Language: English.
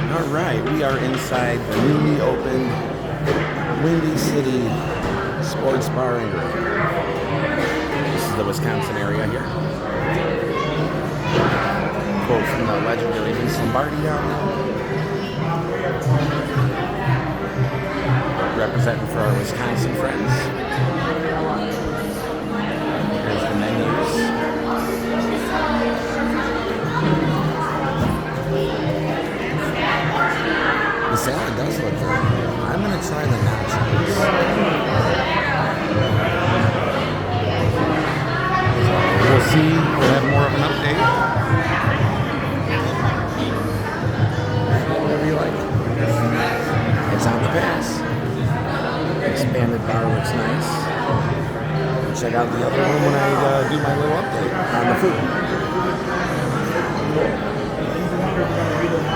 All right, we are inside the newly opened Windy City Sports Bar and Grill. This is the Wisconsin area here. Quote from the legendary Vince Lombardi down there. Representing for our Wisconsin friends. Here's the menus. The salad does look good. I'm going to try the nachos. We'll see. We'll have more of an update. Whatever you like. It's on the pass. Expanded bar looks nice. Check out the other one when I do my little update on the food.